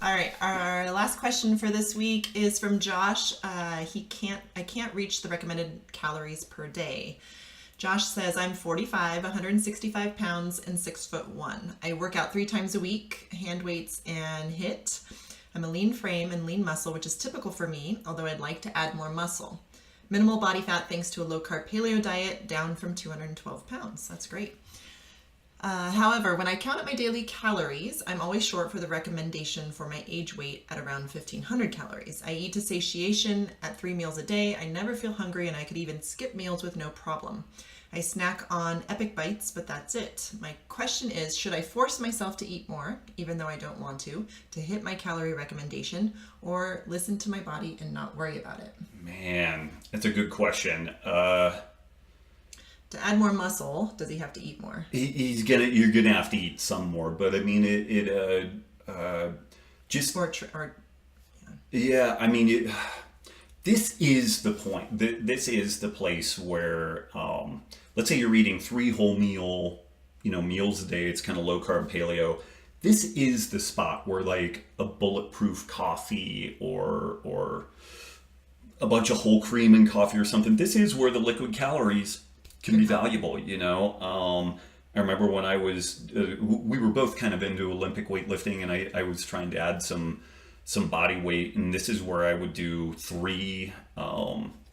All right, our last question for this week is from Josh. I can't reach the recommended calories per day. Josh says, I'm 45, 165 pounds, and 6'1". I work out 3 times a week, hand weights and HIIT. I'm a lean frame and lean muscle, which is typical for me, although I'd like to add more muscle. Minimal body fat thanks to a low-carb paleo diet, down from 212 pounds. That's great. However, when I count up my daily calories, I'm always short for the recommendation for my age weight at around 1,500 calories. I eat to satiation at 3 meals a day. I never feel hungry, and I could even skip meals with no problem. I snack on Epic Bites, but that's it. My question is, should I force myself to eat more, even though I don't want to hit my calorie recommendation, or listen to my body and not worry about it? Man, that's a good question. To add more muscle, does he have to eat more? You're gonna have to eat some more, but I mean, yeah. I mean, this is the point. This is the place where, let's say you're eating 3 whole meals a day. It's kind of low carb paleo. This is the spot where like a bulletproof coffee or a bunch of whole cream in coffee or something. This is where the liquid calories can be valuable, I remember when I was, we were both kind of into Olympic weightlifting, and I was trying to add some body weight, and this is where I would do 3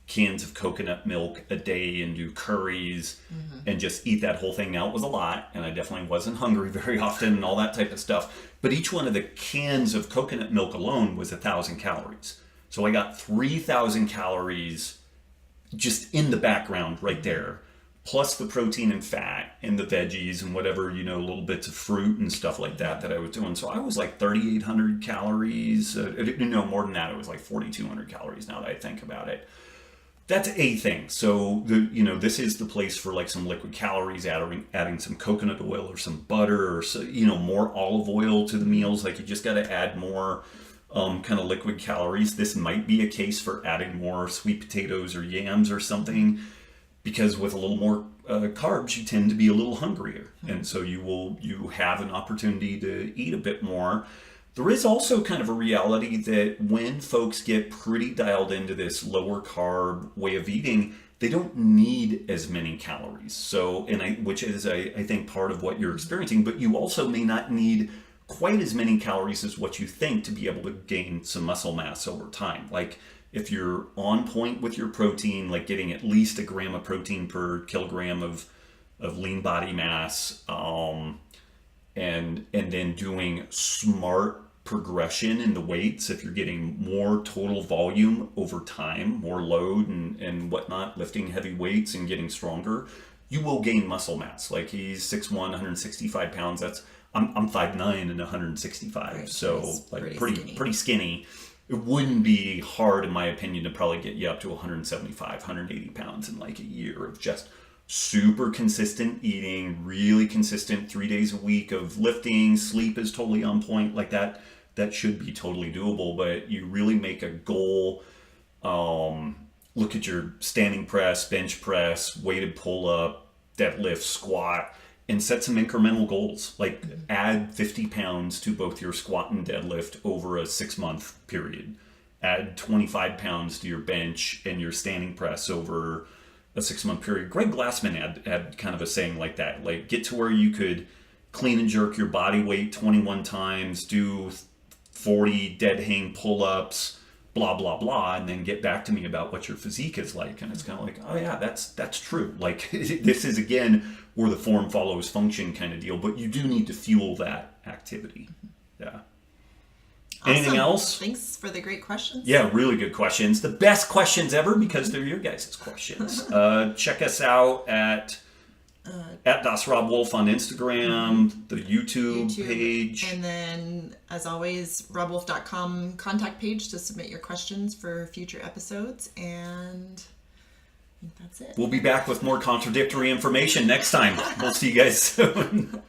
cans of coconut milk a day and do curries and just eat that whole thing. Now, it was a lot, and I definitely wasn't hungry very often and all that type of stuff, but each one of the cans of coconut milk alone was 1,000 calories. So I got 3,000 calories just in the background right there, plus the protein and fat and the veggies and whatever, little bits of fruit and stuff like that I was doing. So I was like 3,800 calories. More than that, it was like 4,200 calories now that I think about it. That's a thing. So, this is the place for like some liquid calories, adding some coconut oil or some butter or, more olive oil to the meals. Like, you just got to add more kind of liquid calories. This might be a case for adding more sweet potatoes or yams or something, because with a little more carbs, you tend to be a little hungrier. And so you have an opportunity to eat a bit more. There is also kind of a reality that when folks get pretty dialed into this lower carb way of eating, they don't need as many calories. So, which is, I think, part of what you're experiencing, but you also may not need quite as many calories as what you think to be able to gain some muscle mass over time. Like, if you're on point with your protein, like getting at least 1 gram of protein per kilogram of lean body mass, and then doing smart progression in the weights, if you're getting more total volume over time, more load and whatnot, lifting heavy weights and getting stronger, you will gain muscle mass. Like, he's 6'1", 165 pounds. I'm 5'9" and 165, right, so like pretty skinny. It wouldn't be hard, in my opinion, to probably get you up to 175, 180 pounds in like a year of just super consistent eating, really consistent 3 days a week of lifting. Sleep is totally on point. Like that should be totally doable, but you really make a goal. Look at your standing press, bench press, weighted pull up, deadlift, squat, and set some incremental goals. Like, add 50 pounds to both your squat and deadlift over a 6-month period. Add 25 pounds to your bench and your standing press over a 6-month period. Greg Glassman had kind of a saying like that. Like, get to where you could clean and jerk your body weight 21 times, do 40 dead hang pull-ups, blah, blah, blah, and then get back to me about what your physique is like. And it's kind of like, oh yeah, that's true. Like, this is, again, where the form follows function kind of deal, but you do need to fuel that activity. Yeah. Awesome. Anything else? Thanks for the great questions. Yeah, really good questions. The best questions ever, because they're your guys' questions. Check us out at Das Robb Wolf on Instagram, the YouTube page. And then, as always, robbwolf.com contact page to submit your questions for future episodes. And I think that's it. We'll be back with more contradictory information next time. We'll see you guys soon.